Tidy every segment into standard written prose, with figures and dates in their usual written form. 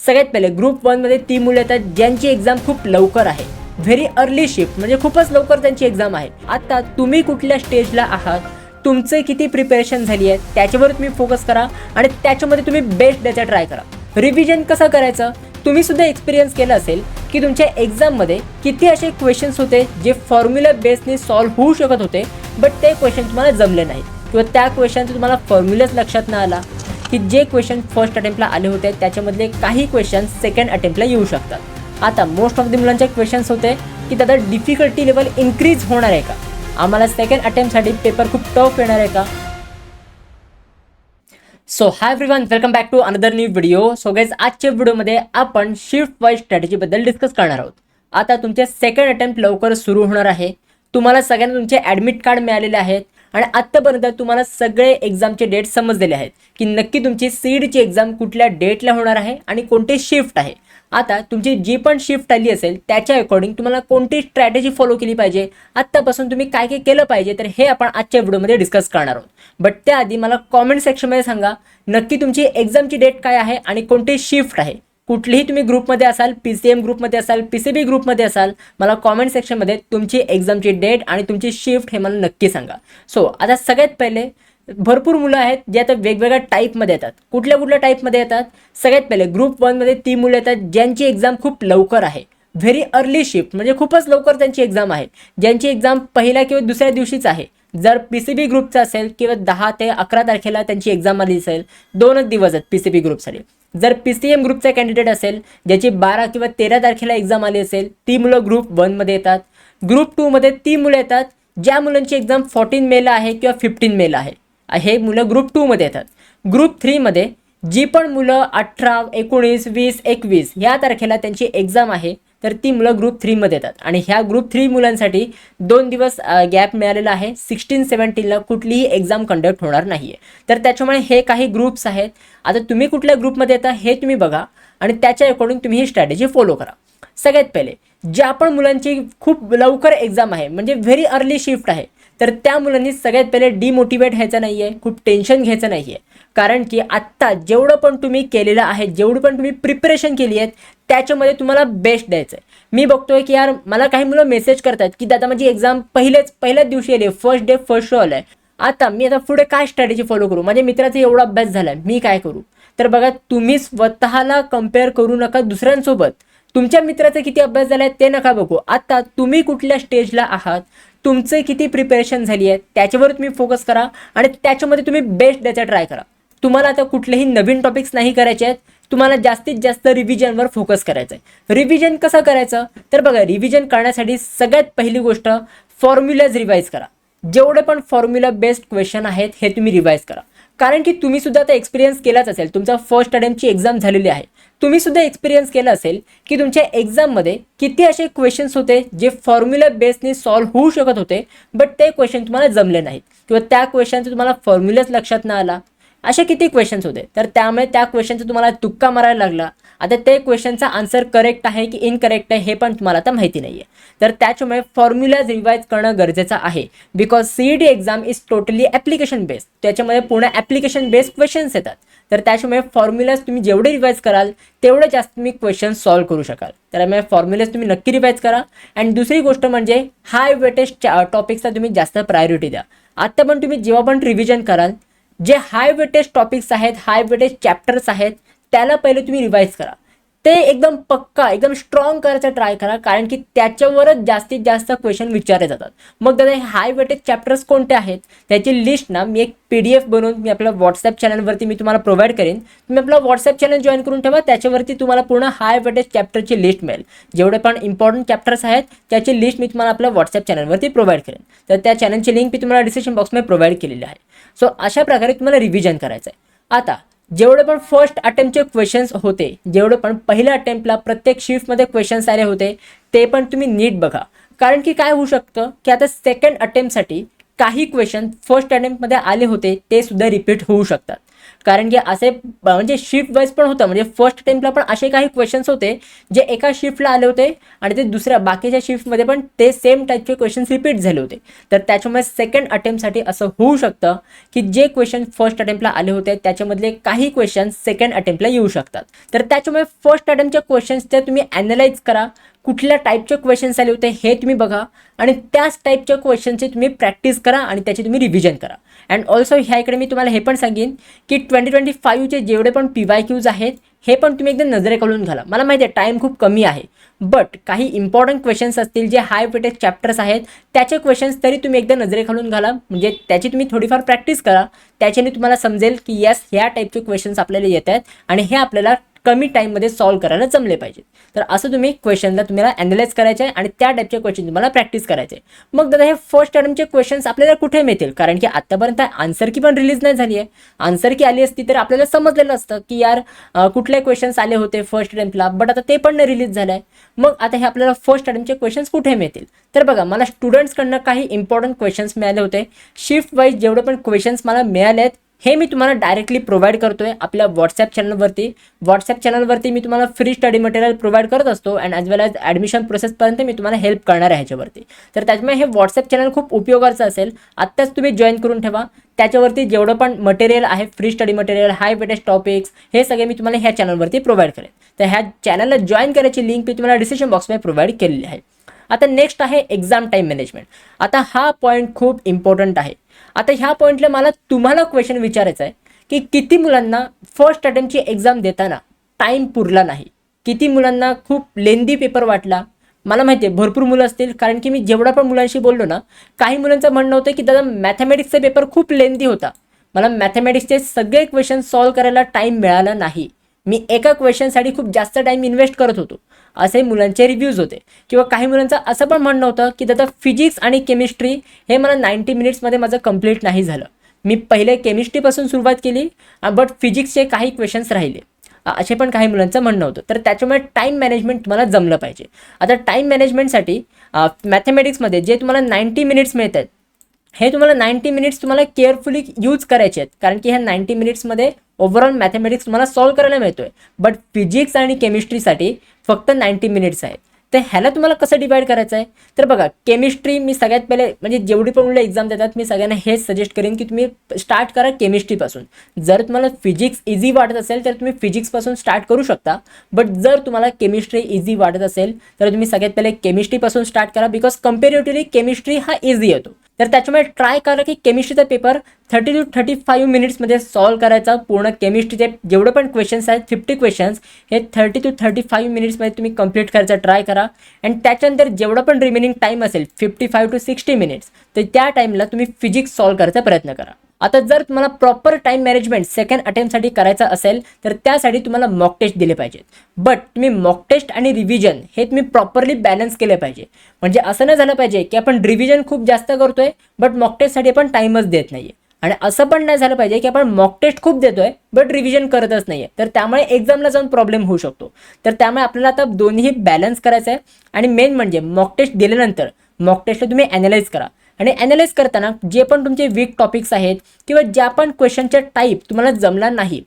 सगळ्यात पहिले ग्रुप 1 मध्ये ती मुलं येतात ज्यांची एक्झाम खूप लवकर आहे, व्हेरी अर्ली शिफ्ट, म्हणजे खूपच लवकर त्यांची एक्झाम आहे. आता तुम्ही कुठल्या स्टेजला आहात, तुमचे किती प्रिपरेशन झाली आहे त्याच्यावर तुम्ही फोकस करा आणि त्याच्यामध्ये तुम्ही बेस्ट द्यायचा ट्राय करा. रिव्हिजन कसं करायचं, तुम्ही सुद्धा एक्सपिरियन्स केलं असेल की तुमच्या एक्झाममध्ये किती असे क्वेश्चन्स होते जे फॉर्म्युला बेसने सॉल्व्ह होऊ शकत होते, बट ते क्वेश्चन तुम्हाला जमले नाहीत किंवा त्या क्वेश्चनचं तुम्हाला फॉर्म्युलाच लक्षात नाही आला, की जे क्वेश्चन फर्स्ट अटेम्प्टला आले होते त्याच्यामधले काही क्वेश्चन सेकंड अटेम्प्टला येऊ शकतात. आता मोस्ट ऑफ द मुलांचे क्वेश्चन्स होते की दादा डिफिकल्टी लेवल इन्क्रीज होणार आहे का, आम्हाला सेकंड अटेम्प्टसाठी पेपर खूप टफ येणार आहे का. So hi everyone, welcome back to another new video. So guys, आजच्या व्हिडिओमध्ये आपण शिफ्ट वाईज स्ट्रॅटेजीबद्दल डिस्कस करणार आहोत. आता तुमचे सेकंड अटेम्प्ट लवकर सुरू होणार आहे. तुम्हाला सगळ्यांना तुमचे ॲडमिट कार्ड मिळालेले आहेत आणि आत्तापर्यंत तुम्हाला सगळे एक्झामचे डेट समजलेले आहेत की नक्की तुमची सीडची एक्झाम कुठल्या डेटला होणार आहे आणि कोणते शिफ्ट आहे. आता तुमची जी पण शिफ्ट आली असेल त्याच्या अकॉर्डिंग तुम्हाला कोणती स्ट्रॅटेजी फॉलो केली पाहिजे, आत्तापासून तुम्ही काय काय केलं पाहिजे, तर हे आपण आजच्या व्हिडिओमध्ये डिस्कस करणार आहोत. बट त्याआधी मला कॉमेंट सेक्शनमध्ये सांगा नक्की तुमची एक्झामची डेट काय आहे आणि कोणती शिफ्ट आहे. कुठलीही तुम्ही ग्रुपमध्ये असाल, PCM ग्रुपमध्ये असाल, PCB ग्रुपमध्ये असाल, मला कॉमेंट सेक्शनमध्ये तुमची एक्झामची डेट आणि तुमची शिफ्ट हे मला नक्की सांगा. सो आता सगळ्यात पहिले भरपूर मुलं आहेत जे आता वेगवेगळ्या टाईपमध्ये येतात. कुठल्या टाईपमध्ये येतात, सगळ्यात पहिले ग्रुप 1 मध्ये ती मुलं येतात ज्यांची एक्झाम खूप लवकर आहे, व्हेरी अर्ली शिफ्ट, म्हणजे खूपच लवकर त्यांची एक्झाम आहे, ज्यांची एक्झाम पहिल्या किंवा दुसऱ्या दिवशीच आहे. जर PCB ग्रुपचा असेल किंवा 10 ते 11 तारखेला त्यांची एक्झाम आली असेल, 2च दिवस आहेत PCB ग्रुपसाठी. जर PCM ग्रुपचा कॅन्डिडेट असेल ज्याची 12 किंवा 13 तारखेला एक्झाम आली असेल, ती मुलं ग्रुप 1 मध्ये येतात. ग्रुप 2 मध्ये ती मुलं येतात ज्या मुलांची एक्झाम 14 मेला आहे किंवा 15 मेला आहे, हे मुलं ग्रुप 2 मध्ये येतात. ग्रुप 3 मध्ये जी पण मुलं 18, 19, 20, 21 या तारखेला त्यांची एक्झाम आहे, तर ती मुलं ग्रुप 3 मध्ये येतात. आणि ह्या ग्रुप 3 मुलांसाठी 2 दिवस गॅप मिळालेला आहे. 16-17ला कुठलीही एक्झाम कंडक्ट होणार नाही आहे. तर त्याच्यामुळे हे काही ग्रुप्स आहेत. आता तुम्ही कुठल्या ग्रुपमध्ये येता हे तुम्ही बघा आणि त्याच्या अकॉर्डिंग तुम्ही ही स्ट्रॅटेजी फॉलो करा. सगळ्यात पहिले ज्या पण मुलांची खूप लवकर एक्झाम आहे, म्हणजे व्हेरी अर्ली शिफ्ट आहे, तर त्या मुलांनी सगळ्यात पहिले डिमोटिवेट व्हायचं नाही आहे, खूप टेन्शन घ्यायचं नाही आहे. कारण की आत्ता जेवढं पण तुम्ही केलेलं आहे, जेवढी पण तुम्ही प्रिपरेशन केली आहे त्याच्यामध्ये तुम्हाला बेस्ट द्यायचं आहे. मी बघतोय की यार मला काही मुलं मेसेज करतात की दादा माझी एक्झाम पहिल्याच दिवशी आली, फर्स्ट डे फर्स्ट शो आला आहे, आता पुढे काय स्ट्रॅटेजी फॉलो करू, माझ्या मित्राचा एवढा अभ्यास झाला आहे, मी काय करू. तर बघा, तुम्ही स्वतःला कम्पेअर करू नका दुसऱ्यांसोबत. तुमच्या मित्राचा किती अभ्यास झाला आहे ते नका बघू. आता तुम्ही कुठल्या स्टेजला आहात, तुमचे किती प्रिपरेशन झाली आहे त्याच्यावर तुम्ही फोकस करा आणि त्याच्यामध्ये तुम्ही बेस्ट द्यायचा ट्राय करा. तुम्हाला आता कुठलेही नवीन टॉपिक्स नाही करायचे आहेत, तुम्हाला जास्तीत जास्त रिव्हिजनवर फोकस करायचं आहे. रिव्हिजन कसं करायचं, तर बघा, रिव्हिजन करण्यासाठी सगळ्यात पहिली गोष्ट फॉर्म्युलाज रिवाईज करा. जेवढे पण फॉर्म्युला बेस्ड क्वेश्चन आहेत हे तुम्ही रिवाईज करा. कारण की तुम्ही सुद्धा आता एक्सपिरियन्स केलाच असेल, तुमचा फर्स्ट अटेम्प्टची एक्झाम झालेली आहे, तुम्ही सुद्धा एक्सपिरियन्स केला असेल की तुमच्या एक्झाममध्ये किती असे क्वेश्चन्स होते जे फॉर्म्युला बेसने सॉल्व्ह होऊ शकत होते, बट ते क्वेश्चन तुम्हाला जमले नाहीत किंवा त्या क्वेश्चनचं तुम्हाला फॉर्म्युलाच लक्षात नाही आला. असे किती क्वेश्चन्स होते, तर त्यामुळे त्या क्वेश्चनचा तुम्हाला तुक्का मारायला लागला. आता ते क्वेश्चनचा आन्सर करेक्ट आहे की इनकरेक्ट आहे हे पण तुम्हाला आता माहिती नाही आहे. तर त्याच्यामुळे फॉर्म्युलाज रिवाईज करणं गरजेचं आहे. Because CET exam is totally application based, त्याच्यामध्ये पूर्ण ॲप्लिकेशन बेस्ड क्वेश्चन्स येतात. तर त्याच्यामुळे फॉर्म्युलाज तुम्ही जेवढे रिवाईज कराल तेवढे जास्त तुम्ही क्वेश्चन सॉल्व्ह करू शकाल. त्यामुळे फॉर्म्युलाज तुम्ही नक्की रिवाईज करा. आणि दुसरी गोष्ट म्हणजे हाय वेटेज टॉपिक्सला तुम्ही जास्त प्रायोरिटी द्या. आता पण तुम्ही जेव्हा पण रिव्हिजन कराल, जे हाय वेटेज टॉपिक्स आहेत, हाय वेटेज चॅप्टर्स आहेत, त्याला पहिले तुम्ही रिवाईज करा. ते एकदम पक्का, एकदम स्ट्रॉंग करायचा ट्राय करा, कारण की त्याच्यावरच जास्तीत जास्त क्वेश्चन विचारले जातात. मग दादा हे हाय वेटेज चॅप्टर्स कोणते आहेत त्याची लिस्ट ना मी एक PDF बनवून मी आपल्या व्हॉट्सअप चॅनलवरती मी तुम्हाला प्रोव्हाइड करेन. तुम्ही आपला व्हॉट्सअप चॅनल जॉईन करून ठेवा, त्याच्यावरती तुम्हाला पूर्ण हाय वेटेज चॅप्टरची लिस्ट मिळेल. जेवढे पण इम्पॉर्टंट चॅप्टर्स आहेत त्याची लिस्ट मी तुम्हाला आपल्या व्हॉट्सअप चॅनलवरती प्रोव्हाइड करेन. तर त्या चॅनलची लिंक मी तुम्हाला डिस्क्रिप्शन बॉक्समध्ये प्रोव्हाइड केलेली आहे. सो अशा प्रकारे तुम्हाला रिव्हिजन करायचं आहे. आता जेवढे पण फर्स्ट अटेम्प्टचे क्वेश्चन्स होते, जेवढे पण पहिल्या अटेम्प्टला प्रत्येक शिफ्टमध्ये क्वेश्चन्स आले होते, ते पण तुम्ही नीट बघा. कारण की काय होऊ शकतं की आता सेकंड अटेम्प्टसाठी काही क्वेश्चन फर्स्ट अटेम्प्टमध्ये आले होते ते सुद्धा रिपीट होऊ शकतात. कारण की असे म्हणजे शिफ्ट वाईज पण होतं, म्हणजे फर्स्ट अटेम्प्टला पण असे काही क्वेश्चन्स होते जे एका शिफ्टला आले होते आणि ते दुसऱ्या बाकीच्या शिफ्टमध्ये पण ते सेम टाईपचे क्वेश्चन्स रिपीट झाले होते. तर त्याच्यामुळे सेकंड अटेम्प्टसाठी असं होऊ शकतं की जे क्वेश्चन फर्स्ट अटेम्प्टला आले होते त्याच्यामधले काही क्वेश्चन सेकंड अटेम्प्टला येऊ शकतात. तर त्याच्यामुळे फर्स्ट अटेम्प्टच्या क्वेश्चन्सचे तुम्ही ॲनालाइज करा, कुठल्या टाईपचे क्वेश्चन्स आले होते हे तुम्ही बघा आणि त्याच टाईपच्या क्वेश्चनची तुम्ही प्रॅक्टिस करा आणि त्याची तुम्ही रिव्हिजन करा. अँड ऑल्सो ह्या इकडे मी तुम्हाला हे पण सांगेन की 2025चे जेवढे पण PYQs आहेत हे पण तुम्ही एकदम नजरेखालून घाला. मला माहिती आहे टाईम खूप कमी आहे, बट काही इम्पॉर्टंट क्वेश्चन्स असतील जे हाय वेटेज चॅप्टर्स आहेत त्याचे क्वेश्चन्स तरी तुम्ही एकदा नजरेखालून घाला, म्हणजे त्याची तुम्ही थोडीफार प्रॅक्टिस करा. त्याच्याने तुम्हाला समजेल की यस ह्या टाईपचे क्वेश्चन्स आपल्याला येत आहेत आणि हे आपल्याला कमी टाईममध्ये सॉल्व्ह करायला जमले पाहिजे. तर असं तुम्ही क्वेश्चनला तुम्हाला ॲनालाइज करायचे आहे आणि त्या टाईपचे क्वेश्चन तुम्हाला प्रॅक्टिस करायचे. मग दादा हे फर्स्ट अटेम्प्टचे क्वेश्चन्स आपल्याला कुठे मिळतील, कारण की आत्तापर्यंत आन्सर की पण रिलीज नाही झाली आहे. आन्सर की आली असती तर आपल्याला समजलेलं असतं की यार कुठले क्वेश्चन्स आले होते फर्स्ट अटेम्प्टला, बट आता ते पण नाही रिलीज झालं आहे. मग आता हे आपल्याला फर्स्ट अटेम्प्टचे क्वेश्चन्स कुठे मिळतील, तर बघा मला स्टुडंट्सकडनं काही इम्पॉर्टंट क्वेश्चन्स मिळाले होते. शिफ्ट वाईज जेवढे पण क्वेश्चन्स मला मिळाले आहेत हे मी तुम्हाला डायरेक्टली प्रोव्हाइड करतोय आपल्या व्हॉट्सॲप चॅनलवरती. व्हॉट्सॲप चॅनलवरती मी तुम्हाला फ्री स्टडी मटेरियल प्रोव्हाइड करत असतो and as well as admission प्रोसेसपर्यंत मी तुम्हाला हेल्प करणार आहे ह्याच्यावरती. तर त्याच्यामुळे हे व्हॉट्सॲप चॅनल खूप उपयोगाचं असेल, आत्ताच तुम्ही जॉईन करून ठेवा. त्याच्यावरती जेवढं पण मटेरियल आहे, फ्री स्टडी मटेरियल, हाय वेटेज टॉपिक्स, हे सगळे मी तुम्हाला ह्या चॅनलवरती प्रोव्हाइड करेन. तर ह्या चॅनलला जॉईन करायची लिंक मी तुम्हाला डिस्क्रिप्शन बॉक्समध्ये प्रोव्हाइड केलेली आहे. आता नेक्स्ट आहे एक्झाम टाईम मॅनेजमेंट. आता हा पॉईंट खूप इम्पॉर्टंट आहे. आता ह्या पॉईंटला मला तुम्हाला क्वेश्चन विचारायचा आहे की किती मुलांना फर्स्ट अटेम्प्टची एक्झाम देताना टाईम पुरला नाही, किती मुलांना खूप लेंदी पेपर वाटला. मला माहिती आहे भरपूर मुलं असतील, कारण की मी जेवढा पण मुलांशी बोललो ना, काही मुलांचं म्हणणं होतं की दादा मॅथमॅटिक्सचा पेपर खूप लेंदी होता, मला मॅथमॅटिक्सचे सगळे क्वेश्चन सॉल्व्ह करायला टाईम मिळाला नाही, मी एका क्वेश्चनसाठी खूप जास्त टाईम इन्व्हेस्ट करत होतो, असे मुलांचे रिव्ह्यूज होते. किंवा काही मुलांचं असं पण म्हणणं होतं की दादा फिजिक्स आणि केमिस्ट्री हे मला 90 मिनिट्समध्ये माझं कंप्लीट नाही झालं, मी पहिले केमिस्ट्रीपासून सुरुवात केली बट फिजिक्सचे काही क्वेश्चन्स राहिले, असे पण काही मुलांचं म्हणणं होतं. तर त्याच्यामुळे टाईम मॅनेजमेंट तुम्हाला जमलं पाहिजे. आता टाईम मॅनेजमेंटसाठी मॅथमॅटिक्समध्ये जे तुम्हाला 90 मिनिट्स मिळत आहेत हे तुम्हाला 90 मिनिट्स तुम्हाला केअरफुली यूज करायचे आहेत, कारण की ह्या 90 मिनिट्समध्ये ओव्हरऑल मॅथमॅटिक्स तुम्हाला सॉल्व्ह करायला मिळतोय. बट फिजिक्स आणि केमिस्ट्रीसाठी फक्त 90 मिनिट्स आहेत. तर ह्याला तुम्हाला कसं डिवाइड करायचं आहे, तर बघा केमिस्ट्री मी सगळ्यात पहिले म्हणजे जेवढी पण मुलं एक्झाम देतात मी सगळ्यांना हेच सजेस्ट करेन की तुम्ही स्टार्ट करा केमिस्ट्रीपासून. जर तुम्हाला फिजिक्स इझी वाटत असेल तर तुम्ही फिजिक्सपासून स्टार्ट करू शकता, बट जर तुम्हाला केमिस्ट्री इझी वाटत असेल तर तुम्ही सगळ्यात पहिले केमिस्ट्रीपासून स्टार्ट करा, बिकॉज कम्पॅरेटिव्हली केमिस्ट्री हा इझी येतो. तर त्याच्यामुळे ट्राय करा की केमिस्ट्रीचा पेपर 30 to 35 मिनिट्समध्ये सॉल्व्ह करायचा. पूर्ण केमिस्ट्रीचे जेवढे पण क्वेश्चन्स आहेत 50 क्वेश्चन्स हे 30 to 35 मिनिट्समध्ये तुम्ही कंप्लीट करायचा ट्राय करा. अँड त्याच्यानंतर जेवढा पण रिमेनिंग टाईम असेल 55 to 60 मिनिट्स, तर त्या टाईमला तुम्ही फिजिक्स सॉल्व्ह करायचा प्रयत्न करा. आता जर तुम्हाला प्रॉपर टाईम मॅनेजमेंट सेकंड अटेम्प्टसाठी करायचं असेल तर त्यासाठी तुम्हाला मॉक टेस्ट दिले पाहिजेत. बट तुम्ही मॉक टेस्ट आणि रिव्हिजन हे तुम्ही प्रॉपरली बॅलन्स केले पाहिजे. म्हणजे असं नाही झालं पाहिजे की आपण रिव्हिजन खूप जास्त करतोय बट मॉक टेस्टसाठी आपण टाईमच देत नाहीये, आणि असं पण नाही झालं पाहिजे की आपण मॉक टेस्ट खूप देतोय बट रिव्हिजन करतच नाहीये, तर त्यामुळे एक्झामला जाऊन प्रॉब्लेम होऊ शकतो. तर त्यामुळे आपल्याला आता दोन्ही बॅलन्स करायचं आहे. आणि मेन म्हणजे मॉक टेस्ट दिल्यानंतर मॉक टेस्टला तुम्ही ॲनालाइज करा, आणि ॲनालाइज करताना जे पण तुमचे वीक टॉपिक्स आहेत किंवा ज्या पण क्वेश्चनच्या टाईप तुम्हाला जमला नाही,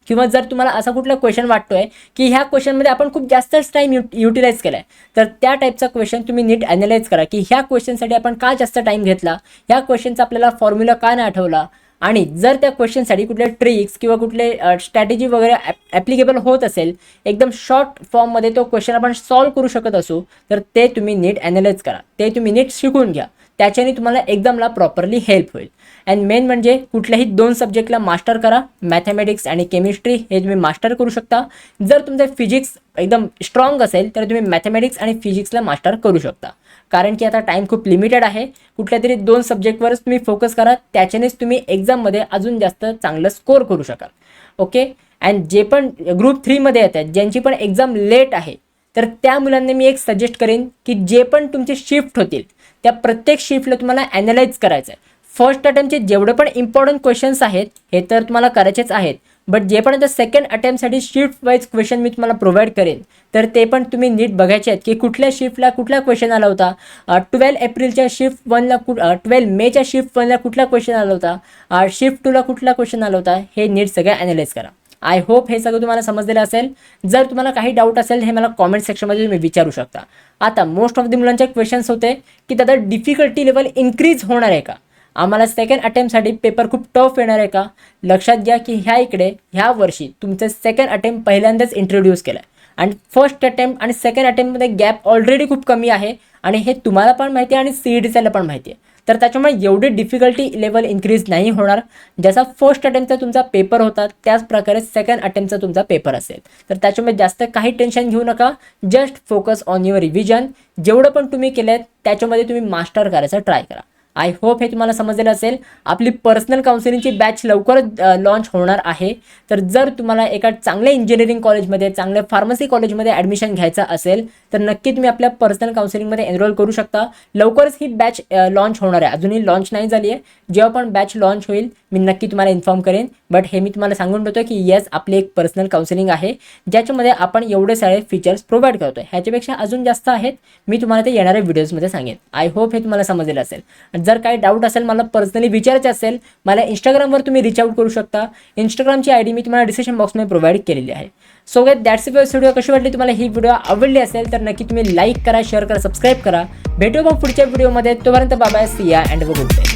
किंवा जर तुम्हाला असा कुठला क्वेश्चन वाटतोय की ह्या क्वेश्चनमध्ये आपण खूप जास्तच टाईम युटिलाइज केला आहे, तर त्या टाईपचा क्वेश्चन तुम्ही नीट ॲनालाइज करा की ह्या क्वेश्चनसाठी आपण का जास्त टाईम घेतला, ह्या क्वेश्चनचा आपल्याला फॉर्म्युला का नाही आठवला, आणि जर त्या क्वेश्चनसाठी कुठले ट्रिक्स किंवा कुठले स्ट्रॅटेजी वगैरे ॲप्लिकेबल होत असेल, एकदम शॉर्ट फॉर्ममध्ये तो क्वेश्चन आपण सॉल्व्ह करू शकत असू, तर ते तुम्ही नीट ॲनालाइज करा, ते तुम्ही नीट शिकून घ्या. त्याच्याने तुम्हाला एक्झामला प्रॉपरली हेल्प होईल. अँड मेन म्हणजे कुठल्याही 2 सब्जेक्टला मास्टर करा, मॅथमॅटिक्स आणि केमिस्ट्री हे तुम्ही मास्टर करू शकता. जर तुमचं फिजिक्स एकदम स्ट्रॉंग असेल तर तुम्ही मॅथमॅटिक्स आणि फिजिक्सला मास्टर करू शकता, कारण की आता टाईम खूप लिमिटेड आहे. कुठल्या तरी 2 सब्जेक्टवरच तुम्ही फोकस करा, त्याच्यानेच तुम्ही एक्झाममध्ये अजून जास्त चांगलं स्कोर करू शकाल. ओके. अँड जे पण ग्रुप 3मध्ये येतात, ज्यांची पण एक्झाम लेट आहे, तर त्या मुलांना मी एक सजेस्ट करेन की जे पण तुमचे शिफ्ट होतील त्या प्रत्येक शिफ्टला तुम्हाला ॲनालाइज करायचं आहे. फर्स्ट अटेम्प्टचे जेवढे पण इम्पॉर्टंट क्वेश्चन्स आहेत हे तर तुम्हाला करायचेच आहेत, बट जेपर्यंत सेकंड अटेम्प्टसाठी शिफ्ट वाईज क्वेश्चन मी तुम्हाला प्रोव्हाइड करेन तर ते पण तुम्ही नीट बघायचे आहेत की कुठल्या शिफ्टला कुठला क्वेश्चन आला होता, 12 एप्रिलच्या शिफ्ट 1ला 12 मेच्या शिफ्ट 1ला कुठला क्वेश्चन आला होता, शिफ्ट 2ला कुठला क्वेश्चन आला होता, हे नीट सगळं ॲनालाइज करा. आय होप हे सगळं तुम्हाला समजलेलं असेल. जर तुम्हाला काही डाऊट असेल हे मला कॉमेंट सेक्शनमध्ये तुम्ही विचारू शकता. आता मोस्ट ऑफ द मुलांचे क्वेश्चन्स होते की दादा डिफिकल्टी लेवल इन्क्रीज होणार आहे का, आम्हाला सेकंड अटेम्प्टसाठी पेपर खूप टफ येणार आहे का. लक्षात घ्या की ह्या वर्षी तुमचं सेकंड अटेम्प्ट पहिल्यांदाच इंट्रोड्यूस केलं आहे आणि फर्स्ट अटेम्प्ट आणि सेकंड अटेम्प्टमध्ये गॅप ऑलरेडी खूप कमी आहे आणि हे तुम्हाला पण माहिती आहे आणि CETला पण माहिती आहे. तर त्याच्यामुळे एवढी डिफिकल्टी लेवल इन्क्रीज नाही होणार. जसा फर्स्ट अटेम्प्टचा तुमचा पेपर होता त्याच प्रकारे सेकंड अटेम्प्टचा तुमचा पेपर असेल. तर त्याच्यामुळे जास्त काही टेन्शन घेऊ नका. Just focus on your revision. जेवढं पण तुम्ही केलं त्याच्यामध्ये तुम्ही मास्टर करायचा ट्राय करा. आय होप हे तुम्हाला समजलेलं असेल. आपली पर्सनल काउन्सिलिंगची बॅच लवकरच लॉन्च होणार आहे. तर जर तुम्हाला एका चांगल्या इंजिनिअरिंग कॉलेजमध्ये, चांगल्या फार्मसी कॉलेजमध्ये ॲडमिशन घ्यायचं असेल तर नक्की तुम्ही आपल्या पर्सनल काउन्सिलिंगमध्ये एनरोल करू शकता. लवकरच ही बॅच लॉन्च होणार आहे. अजूनही लॉन्च नाही झाली आहे. जेव्हा पण बॅच लॉन्च होईल मी नक्की तुम्हाला इन्फॉर्म करेन. बट हे मी तुम्हाला सांगून ठेवतो की येस आपली एक पर्सनल काउन्सिलिंग आहे ज्याच्यामध्ये आपण एवढे सारे फीचर्स प्रोव्हाइड करतो. ह्याच्यापेक्षा अजून जास्त आहेत, मी तुम्हाला ते येणाऱ्या व्हिडिओजमध्ये सांगेन. आय होप हे तुम्हाला समजलेलं असेल. जर काही डाऊट असेल मला पर्सनली विचारायचे असेल मला इंस्टाग्रामवर तुम्ही रीच आउट करू शकता. इंस्टाग्रामची ID मी तुम्हाला डिस्क्रिप्शन बॉक्समध्ये प्रोव्हाइड केलेली आहे. So guys that's it. Video कशी वाटली तुम्हाला, ही व्हिडिओ आवडली असेल तर नक्की तुम्ही लाईक करा, शेअर करा, सबस्क्राईब करा. भेटू मग पुढच्या व्हिडिओमध्ये. तोपर्यंत बाय बाय, सी या अँड गुड डे.